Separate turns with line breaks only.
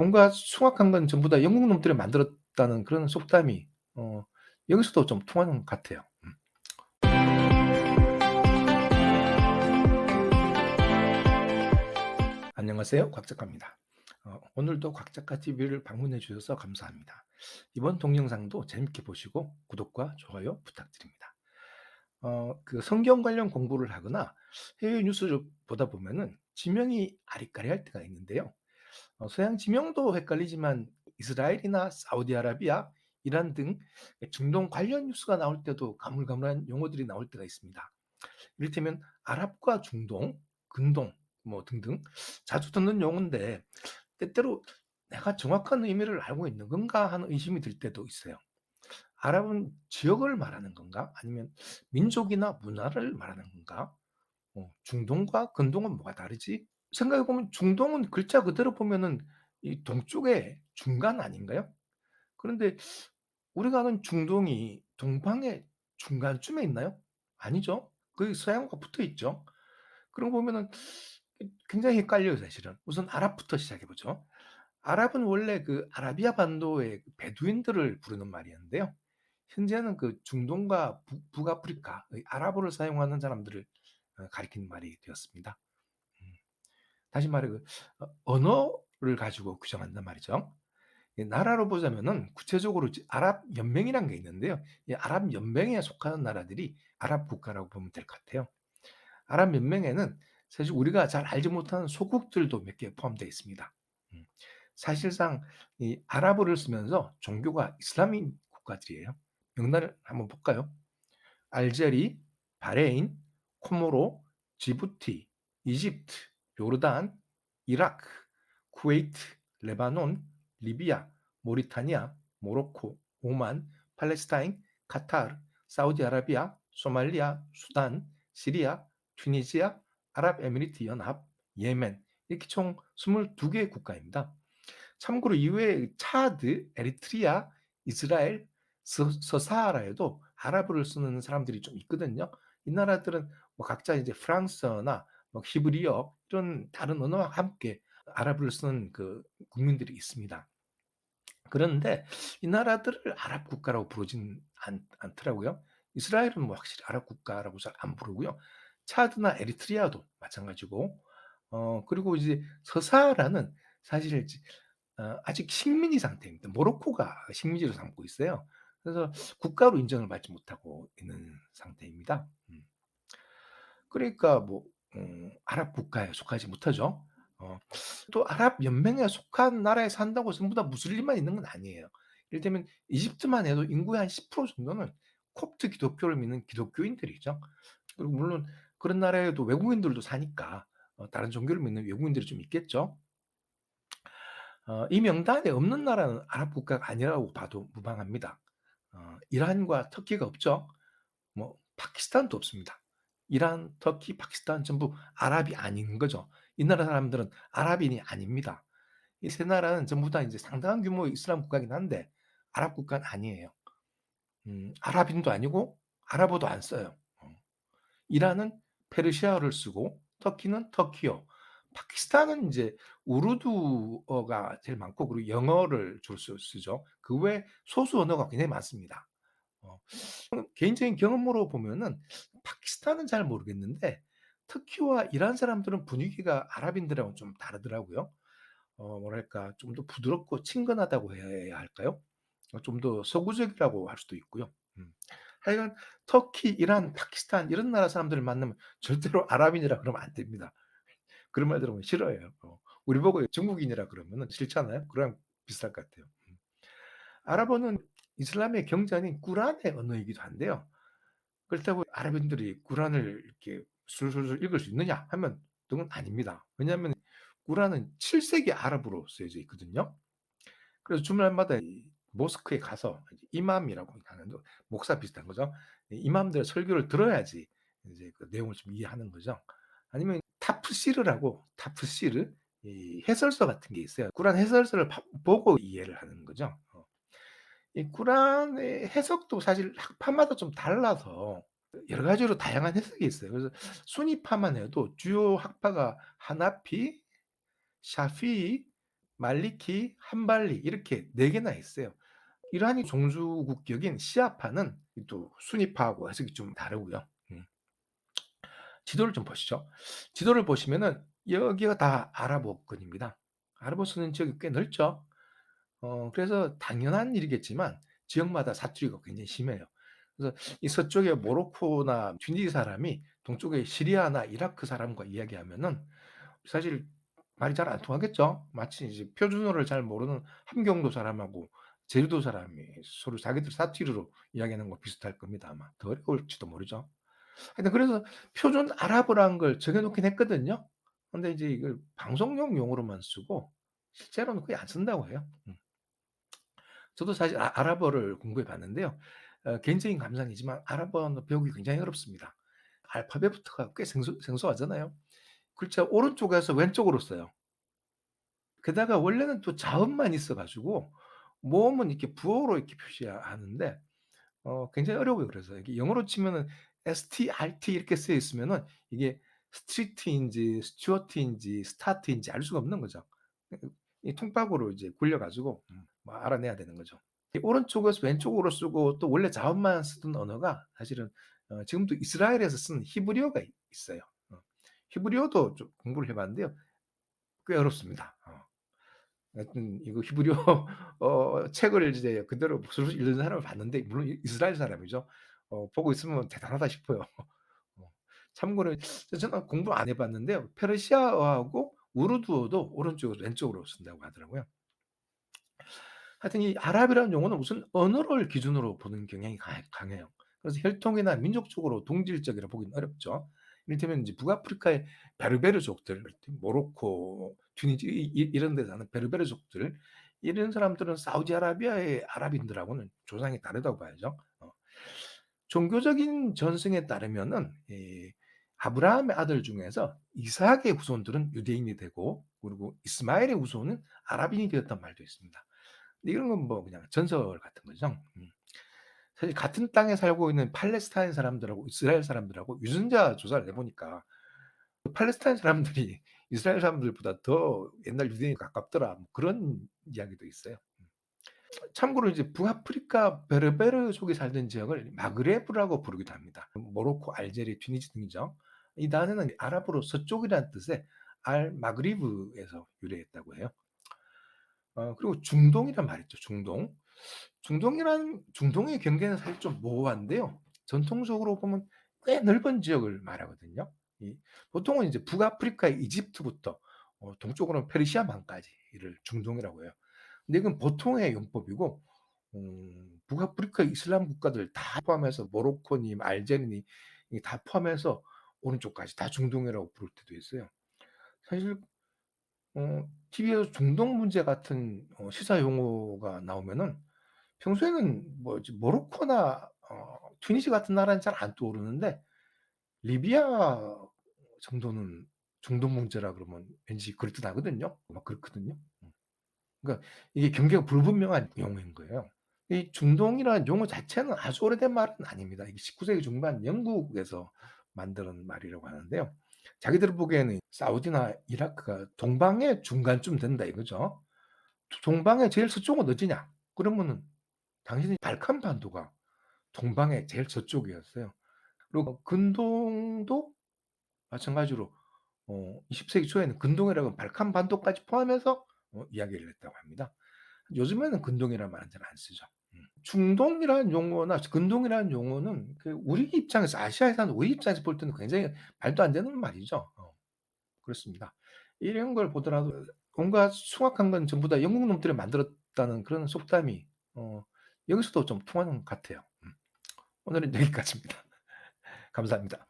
온갖 숭악한 건 전부 다 영국 놈들이 만들었다는 그런 속담이 어 여기서도 좀 통하는 것 같아요. 안녕하세요. 곽 작가입니다. 오늘도 곽 작가 TV를 방문해 주셔서 감사합니다. 이번 동영상도 재밌게 보시고 구독과 좋아요 부탁드립니다. 그 성경 관련 공부를 하거나 해외 뉴스를 보다 보면은 지명이 아리까리할 때가 있는데요. 서양 지명도 헷갈리지만 이스라엘이나 사우디아라비아, 이란 등 중동 관련 뉴스가 나올 때도 가물가물한 용어들이 나올 때가 있습니다. 이를테면 아랍과 중동, 근동 뭐 등등 자주 듣는 용어인데 때때로 '내가 정확한 의미를 알고 있는 건가?' 하는 의심이 들 때도 있어요. 아랍은 지역을 말하는 건가? 아니면 민족이나 문화를 말하는 건가? 중동과 근동은 뭐가 다르지? 생각해 보면 중동은 글자 그대로 보면은 이 동쪽의 중간 아닌가요? 그런데 우리가 아는 중동이 동방의 중간쯤에 있나요? 아니죠. 거의 서양과 붙어 있죠. 그런 거 보면은 굉장히 헷갈려요 사실은. 우선 아랍부터 시작해 보죠. 아랍은 원래 그 아라비아 반도의 그 베두인들을 부르는 말이었는데요. 현재는 그 중동과 북아프리카의 아랍어를 사용하는 사람들을 가리키는 말이 되었습니다. 음. 다시 말해 그 언어를 가지고 규정한단 말이죠. 이 나라로 보자면은 구체적으로 아랍 연맹이라는 게 있는데요. 이 아랍 연맹에 속하는 나라들이 아랍 국가라고 보면 될 것 같아요. 아랍 연맹에는 사실 우리가 잘 알지 못하는 소국들도 몇 개 포함되어 있습니다. 음. 사실상 이 아랍어를 쓰면서 종교가 이슬람인 국가들이에요. 명단을 한번 볼까요? 알제리, 바레인, 코모로, 지부티, 이집트, 요르단, 이라크, 쿠웨이트, 레바논, 리비아, 모리타니아, 모로코, 오만, 팔레스타인, 카타르, 사우디아라비아, 소말리아, 수단, 시리아, 튀니지아, 아랍에미리트 연합, 예멘 이렇게 총 22개의 국가입니다. 참고로 이외에 차드, 에리트리아, 이스라엘, 서사하라에도 아랍어를 쓰는 사람들이 좀 있거든요. 이 나라들은 뭐 각자 이제 프랑스어나 뭐 히브리어 이런 다른 언어와 함께 아랍어를 쓰는 그 국민들이 있습니다. 그런데 이 나라들을 아랍 국가라고 부르진 않더라고요. 이스라엘은 뭐 확실히 아랍 국가라고 잘 안 부르고요. 차드나 에리트리아도 마찬가지고 그리고 이제 서사하라는 사실 아직 식민지 상태입니다. 모로코가 식민지로 삼고 있어요. 그래서 국가로 인정을 받지 못하고 있는 상태입니다. 그러니까 뭐 아랍 국가에 속하지 못하죠. 어 또 아랍 연맹에 속한 나라에 산다고 전부 다 무슬림만 있는 건 아니에요. 이를테면 이집트만 해도 인구의 한 10% 정도는 콥트 기독교를 믿는 기독교인들이죠. 그리고 물론 그런 나라에도 외국인들도 사니까 다른 종교를 믿는 외국인들이 좀 있겠죠. 이 명단에 없는 나라는 아랍 국가가 아니라고 봐도 무방합니다. 이란과 터키가 없죠. 뭐 파키스탄도 없습니다. 이란, 터키, 파키스탄 전부 아랍이 아닌 거죠. 이 나라 사람들은 아랍인이 아닙니다. 이 세 나라는 전부 다 이제 상당한 규모의 이슬람 국가긴 한데 아랍 국가는 아니에요. 아랍인도 아니고 아랍어도 안 써요. 이란은 페르시아어를 쓰고 터키는 터키어, 파키스탄은 이제 우르두어가 제일 많고 그리고 영어를 주로 쓰죠. 그 외에 소수 언어가 굉장히 많습니다. 어 개인적인 경험으로 보면은 파키스탄은 잘 모르겠는데 터키와 이란 사람들은 분위기가 아랍인들하고는 좀 다르더라고요. 뭐랄까 좀 더 부드럽고 친근하다고 해야 할까요? 좀 더 서구적이라고 할 수도 있고요. 하여간 터키, 이란, 파키스탄 이런 나라 사람들을 만나면 절대로 아랍인이라 그러면 안 됩니다. 그런 말 들으면 싫어해요. 우리 보고 중국인이라 그러면은 싫잖아요. 그거랑 비슷할 것 같아요. 아랍어는 이슬람의 경전인 꾸란의 언어이기도 한데요. 그렇다고 아랍인들이 꾸란을 이렇게 술술술 읽을 수 있느냐 하면 그건 아닙니다. 왜냐하면 꾸란은 7세기 아랍어로 쓰여져 있거든요. 그래서 주말마다 이 모스크에 가서 이제 이맘이라고 하는 목사 비슷한 거죠. 이 이맘들의 설교를 들어야지 이제 그 내용을 좀 이해하는 거죠. 아니면 타프시르라고 타프시르 이 해설서 같은 게 있어요. 꾸란 해설서를 보고 이해를 하는 거죠. 이 꾸란의 해석도 사실 학파마다 좀 달라서 여러 가지로 다양한 해석이 있어요. 그래서 수니파만 해도 주요 학파가 하나피, 샤피이, 말리키, 한발리 이렇게 4 개나 있어요. 이란이 종주국격인 시아파는 또 순위파하고 해석이 좀 다르고요. 지도를 좀 보시죠. 지도를 보시면은 여기가 다 아랍어권입니다. 아랍어 쓰는 지역이 꽤 넓죠. 그래서 당연한 일이겠지만 지역마다 사투리가 굉장히 심해요. 그래서 이 서쪽에 모로코나 튀니지 사람이 동쪽에 시리아나 이라크 사람과 이야기하면은 사실 말이 잘 안 통하겠죠. 마치 이제 표준어를 잘 모르는 함경도 사람하고 제주도 사람이 서로 자기들 사투리로 이야기하는 거 비슷할 겁니다 아마. 더 어려울지도 모르죠. 하여튼 그래서 표준 아랍어라는 걸 정해 놓긴 했거든요. 근데 이제 이걸 방송용 용어로만 쓰고 실제로는 거의 안 쓴다고 해요. 저도 사실 아랍어를 공부해 봤는데요. 개인적인 감상이지만 아랍어는 배우기 굉장히 어렵습니다. 알파벳부터가 꽤 생소하잖아요. 글자 오른쪽에서 왼쪽으로 써요. 게다가 원래는 또 자음만 있어 가지고 모음은 이렇게 부호로 이렇게 표시하는데 굉장히 어려워요 그래서. 이게 영어로 치면은 STRT 이렇게 쓰여 있으면은 이게 스트리트인지 스튜어트인지 스타트인지 알 수가 없는 거죠. 이 통박으로 이제 굴려 가지고 뭐 알아내야 되는 거죠. 이 오른쪽에서 왼쪽으로 쓰고 또 원래 자음만 쓰던 언어가 사실은 지금도 이스라엘에서 쓰는 히브리어가 있어요. 히브리어도 좀 공부를 해 봤는데요. 꽤 어렵습니다. 하여튼 이거 히브리어 책을 이제 그대로 술술 읽는 사람을 봤는데 물론 이스라엘 사람이죠. 보고 있으면 대단하다 싶어요. 어 참고로 저는 공부 안 해 봤는데요. 페르시아어하고 우르두어도 오른쪽에서 왼쪽으로 쓴다고 하더라고요. 하여튼 이 아랍이라는 용어는 우선 언어를 기준으로 보는 경향이 강해요. 그래서 혈통이나 민족적으로 동질적이라 보기는 어렵죠. 이를테면 이제 북아프리카의 베르베르족들, 모로코, 튀니지 이런 데 사는 베르베르족들 이런 사람들은 사우디아라비아의 아랍인들하고는 조상이 다르다고 봐야죠. 종교적인 전승에 따르면은 이 아브라함의 아들 중에서 이삭의 후손들은 유대인이 되고 그리고 이스마엘의 후손은 아랍인이 되었단 말도 있습니다. 이런 건 뭐 그냥 전설 같은 거죠. 사실 같은 땅에 살고 있는 팔레스타인 사람들하고 이스라엘 사람들하고 유전자 조사를 해 보니까 그 팔레스타인 사람들이 이스라엘 사람들보다 더 옛날 유대인에 가깝더라. 뭐 그런 이야기도 있어요. 참고로 이제 북아프리카 베르베르족이 살던 지역을 마그레브라고 부르기도 합니다. 모로코, 알제리, 튀니지 등이죠. 이 단어는 아랍어로 서쪽이라는 뜻의 알 마그리브에서 유래했다고 해요. 그리고 중동이란 말이 있죠, 중동. 중동의 경계는 사실 좀 모호한데요. 전통적으로 보면 꽤 넓은 지역을 말하거든요. 이 보통은 이제 북아프리카의 이집트부터 동쪽으로는 페르시아만까지를 중동이라고 해요. 근데 이건 보통의 용법이고 북아프리카 이슬람 국가들 다 포함해서 모로코니 알제리니 이 다 포함해서 오른쪽까지 다 중동이라고 부를 때도 있어요. 사실 TV에서 중동 문제 같은 시사 용어가 나오면은 평소에는 뭐 이제 모로코나 튀니지 같은 나라는 잘 안 떠오르는데 리비아 정도는 중동 문제라 그러면 왠지 그럴듯하거든요. 막 그렇거든요. 그러니까 이게 경계가 불분명한 용어인 거예요. 이 중동이라는 용어 자체는 아주 오래된 말은 아닙니다. 이게 19 세기 중반 영국에서 만든 말이라고 하는데요. 자기들 보기에는 사우디나 이라크가 동방의 중간쯤 된다 이거죠. 동방의 제일 서쪽은 어디냐? 그러면은 당신이 발칸 반도가 동방의 제일 서쪽이었어요. 그리고 근동도 마찬가지로 20 세기 초에는 근동이라고 발칸 반도까지 포함해서 이야기를 했다고 합니다. 요즘에는 근동이라는 말은 잘 안 쓰죠. 중동이라는 용어나 근동이라는 용어는 그 우리 입장에서 아시아에 사는 우리 입장에서 볼 때는 굉장히 말도 안 되는 말이죠. 그렇습니다. 이런 걸 보더라도 온갖 숭악한 건 전부 다 영국 놈들이 만들었다는 그런 속담이 여기서도 좀 통하는 것 같아요. 오늘은 여기까지입니다. 감사합니다.